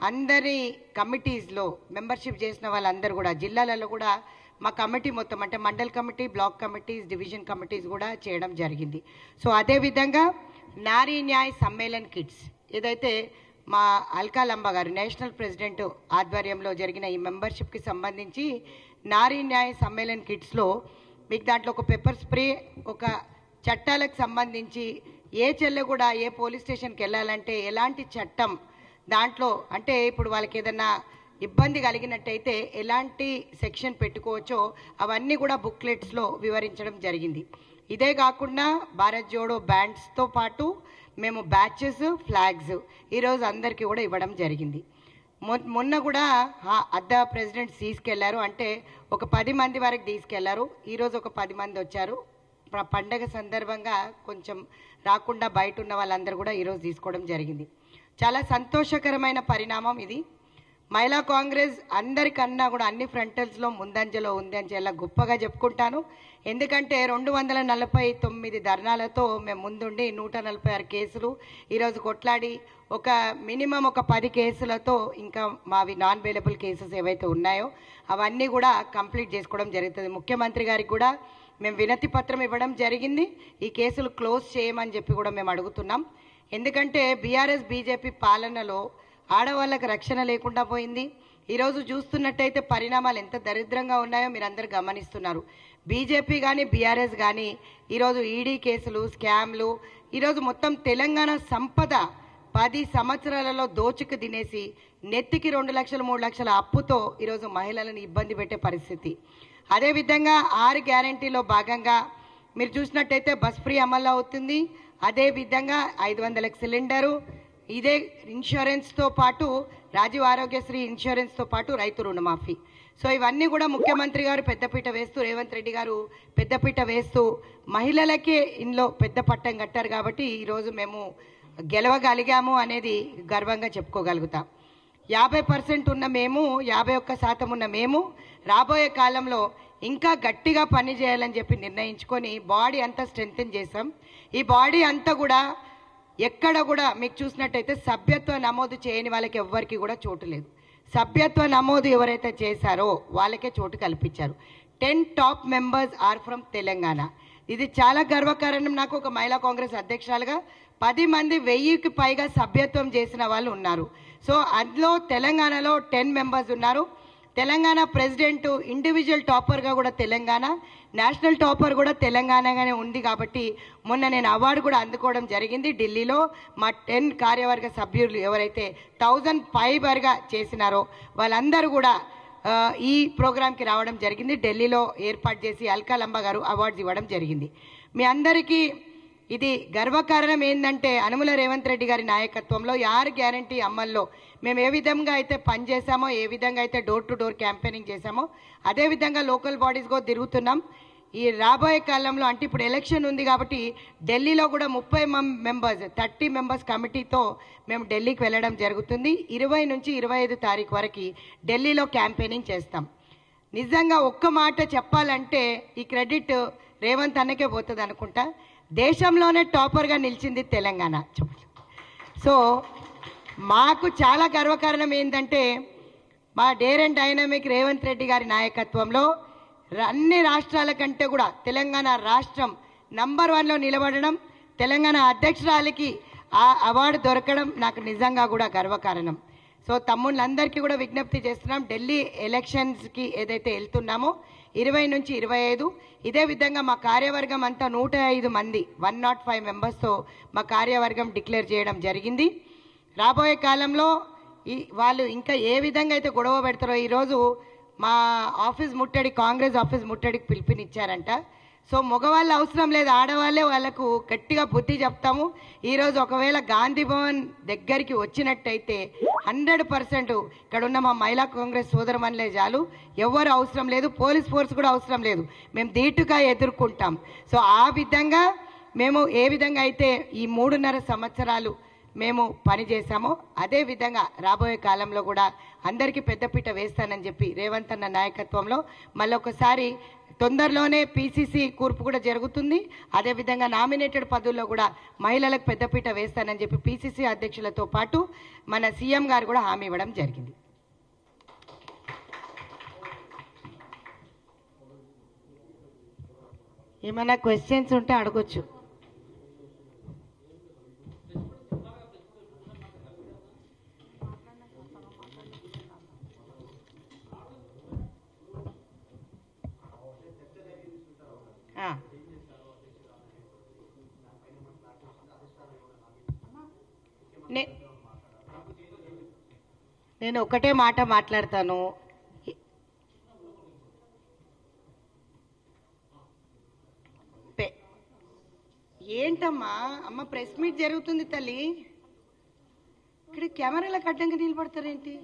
అందరి కమిటీస్లో మెంబర్షిప్ చేసిన వాళ్ళందరూ కూడా జిల్లాలలో కూడా మా కమిటీ మొత్తం అంటే mandal committee, block committees, division committees కూడా చేయడం జరిగింది. సో అదేవిధంగా నారీ న్యాయ్ సమ్మేళన్ కిట్స్ ఏదైతే మా అల్కా లంబా గారు నేషనల్ ప్రెసిడెంట్ ఆధ్వర్యంలో జరిగిన ఈ మెంబర్షిప్కి సంబంధించి నారీ న్యాయ్ సమ్మేళన్ కిట్స్లో మీకు దాంట్లో ఒక పెప్పర్ స్ప్రే, ఒక చట్టాలకు సంబంధించి ఏ చెల్లె కూడా ఏ పోలీస్ స్టేషన్కి వెళ్ళాలంటే ఎలాంటి చట్టం దాంట్లో అంటే ఇప్పుడు వాళ్ళకి ఏదన్నా ఇబ్బంది కలిగినట్టయితే ఎలాంటి సెక్షన్ పెట్టుకోవచ్చో అవన్నీ కూడా బుక్లెట్స్లో వివరించడం జరిగింది. ఇదే కాకుండా భారత్ జోడో బ్యాండ్స్తో పాటు మేము బ్యాచెస్, ఫ్లాగ్స్ ఈరోజు అందరికీ కూడా ఇవ్వడం జరిగింది. మొన్న కూడా అద్ద ప్రెసిడెంట్ తీసుకెళ్లారు, అంటే ఒక 10 మంది వరకు తీసుకెళ్లారు. ఈరోజు ఒక 10 మంది వచ్చారు. పండగ సందర్భంగా కొంచెం రాకుండా బయట ఉన్న వాళ్ళందరూ కూడా ఈరోజు తీసుకోవడం జరిగింది. చాలా సంతోషకరమైన పరిణామం ఇది. మహిళా కాంగ్రెస్ అందరికన్నా కూడా అన్ని ఫ్రంటల్స్లో ముందంజలో ఉంది అని చాలా గొప్పగా చెప్పుకుంటాను. ఎందుకంటే 249 ధర్నాలతో మేము ముందుండి 146 కేసులు ఈరోజు కొట్లాడి ఒక మినిమం ఒక 10 కేసులతో ఇంకా మావి నాన్ బెయిలబుల్ కేసెస్ ఏవైతే ఉన్నాయో అవన్నీ కూడా కంప్లీట్ చేసుకోవడం జరుగుతుంది. ముఖ్యమంత్రి గారికి కూడా మేము వినతి పత్రం ఇవ్వడం జరిగింది. ఈ కేసులు క్లోజ్ చేయమని చెప్పి కూడా మేము అడుగుతున్నాం. ఎందుకంటే బీఆర్ఎస్ బీజేపీ పాలనలో ఆడవాళ్ళకి రక్షణ లేకుండా పోయింది. ఈరోజు చూస్తున్నట్టయితే పరిణామాలు ఎంత దరిద్రంగా ఉన్నాయో మీరు అందరు గమనిస్తున్నారు. బీజేపీ కానీ బీఆర్ఎస్ కానీ ఈరోజు ఈడీ కేసులు, స్కామ్లు, ఈరోజు మొత్తం తెలంగాణ సంపద 10 సంవత్సరాలలో దోచుకు తినేసి నెత్తికి 2 లక్షలు 3 లక్షల అప్పుతో ఈరోజు మహిళలను ఇబ్బంది పెట్టే పరిస్థితి. అదేవిధంగా 6 గ్యారంటీలో భాగంగా మీరు చూసినట్టయితే బస్ ఫ్రీ అమలు అవుతుంది. అదేవిధంగా 500 సిలిండరు, ఇదే ఇన్సూరెన్స్తో పాటు రాజీవ్ ఆరోగ్యశ్రీ ఇన్సూరెన్స్తో పాటు రైతు రుణమాఫీ. సో ఇవన్నీ కూడా ముఖ్యమంత్రి గారు పెద్దపీట వేస్తూ, రేవంత్ రెడ్డి గారు పెద్దపీట వేస్తూ మహిళలకే ఇందులో పెద్ద పట్టం కట్టారు. కాబట్టి ఈరోజు మేము గెలవగలిగాము అనేది గర్వంగా చెప్పుకోగలుగుతాం. 50% ఉన్న మేము, 51% ఉన్న మేము రాబోయే కాలంలో ఇంకా గట్టిగా పని చేయాలని చెప్పి నిర్ణయించుకొని బాడీ అంతా స్ట్రెంగ్తెన్ చేసాం. ఈ బాడీ అంతా కూడా ఎక్కడ కూడా మీకు చూసినట్టయితే సభ్యత్వ నమోదు చేయని వాళ్ళకి ఎవ్వరికి కూడా చోటు లేదు. సభ్యత్వ నమోదు ఎవరైతే చేశారో వాళ్ళకే చోటు కల్పించారు. 10 top members are from Telangana. ఇది చాలా గర్వకారణం. నాకు ఒక మహిళా కాంగ్రెస్ అధ్యక్షురాలుగా 10 మంది 1000కి పైగా సభ్యత్వం చేసిన వాళ్ళు ఉన్నారు. సో అందులో తెలంగాణలో 10 మెంబర్స్ ఉన్నారు. తెలంగాణ ప్రెసిడెంట్ ఇండివిజువల్ టాపర్గా కూడా తెలంగాణ, నేషనల్ టాపర్ కూడా తెలంగాణగానే ఉంది. కాబట్టి మొన్న నేను అవార్డు కూడా అందుకోవడం జరిగింది ఢిల్లీలో. మా 10 కార్యవర్గ సభ్యులు ఎవరైతే 1000 పైబర్గా చేసినారో వాళ్ళందరూ కూడా ఈ ప్రోగ్రాంకి రావడం జరిగింది. ఢిల్లీలో ఏర్పాటు చేసి అల్కా లంబా గారు అవార్డ్స్ ఇవ్వడం జరిగింది. మీ అందరికీ ఇది గర్వకారణం ఏంటంటే అనుముల రేవంత్ రెడ్డి గారి నాయకత్వంలో 6 గ్యారంటీ అమల్లో మేము ఏ విధంగా అయితే పనిచేసామో, ఏ విధంగా అయితే డోర్ టు డోర్ క్యాంపెయినింగ్ చేశామో అదేవిధంగా లోకల్ బాడీస్గా తిరుగుతున్నాం. ఈ రాబోయే కాలంలో అంటే ఇప్పుడు ఎలక్షన్ ఉంది కాబట్టి ఢిల్లీలో కూడా 30 మెంబర్స్ 30 మెంబర్స్ కమిటీతో మేము ఢిల్లీకి వెళ్ళడం జరుగుతుంది. 20 నుంచి 25 తారీఖు వరకు ఢిల్లీలో క్యాంపెయినింగ్ చేస్తాం. నిజంగా ఒక్క మాట చెప్పాలంటే ఈ క్రెడిట్ రేవంత్ అన్నకే పోతుంది అనుకుంటా. దేశంలోనే టాపర్గా నిలిచింది తెలంగాణ. సో మాకు చాలా గర్వకారణం ఏంటంటే మా dare and dynamic Revanth Reddy గారి నాయకత్వంలో అన్ని రాష్ట్రాల కంటే కూడా తెలంగాణ రాష్ట్రం నంబర్ 1లో నిలబడడం, తెలంగాణ అధ్యక్షురాలికి ఆ అవార్డు దొరకడం నాకు నిజంగా కూడా గర్వకారణం. సో తమ్ముళ్ళందరికీ కూడా విజ్ఞప్తి చేస్తున్నాం, ఢిల్లీ ఎలక్షన్స్కి ఏదైతే వెళ్తున్నామో 20 నుంచి 25 ఇదే విధంగా మా కార్యవర్గం అంతా 105 మంది 105 మెంబర్స్తో మా కార్యవర్గం డిక్లేర్ చేయడం జరిగింది. రాబోయే కాలంలో వాళ్ళు ఇంకా ఏ విధంగా అయితే గొడవ పెడతారో ఈరోజు మా ఆఫీస్ ముట్టడి, కాంగ్రెస్ ఆఫీస్ ముట్టడికి పిలుపునిచ్చారంట. సో మగవాళ్ళు అవసరం లేదు, ఆడవాళ్ళే వాళ్ళకు గట్టిగా బుద్ధి చెప్తాము. ఈరోజు ఒకవేళ గాంధీ భవన్ దగ్గరికి వచ్చినట్టయితే 100% ఇక్కడ ఉన్న మా మహిళా కాంగ్రెస్ సోదరమణులే చాలు, ఎవరు అవసరం లేదు, పోలీస్ ఫోర్స్ కూడా అవసరం లేదు, మేము ధీటుగా ఎదుర్కొంటాం. సో ఆ విధంగా మేము ఏ విధంగా అయితే ఈ 3.5 సంవత్సరాలు మేము పనిచేశామో అదే విధంగా రాబోయే కాలంలో కూడా అందరికీ పెద్దపీట వేస్తానని చెప్పి రేవంత్ అన్న నాయకత్వంలో మళ్ళొకసారి తొందరలోనే పీసీసీ కూర్పు కూడా జరుగుతుంది. అదేవిధంగా నామినేటెడ్ పదవుల్లో కూడా మహిళలకు పెద్దపీట వేస్తానని చెప్పి పీసీసీ అధ్యక్షులతో పాటు మన సీఎం గారు కూడా హామీ ఇవ్వడం జరిగింది. ఏమైనా క్వశ్చన్స్ ఉంటే అడగొచ్చు. నేను ఒకటే మాట మాట్లాడతాను. ఏంటమ్మా అమ్మ ప్రెస్ మీట్ జరుగుతుంది తల్లి, ఇక్కడ కెమెరాలకు అడ్డంగా నిలబడతారేంటి?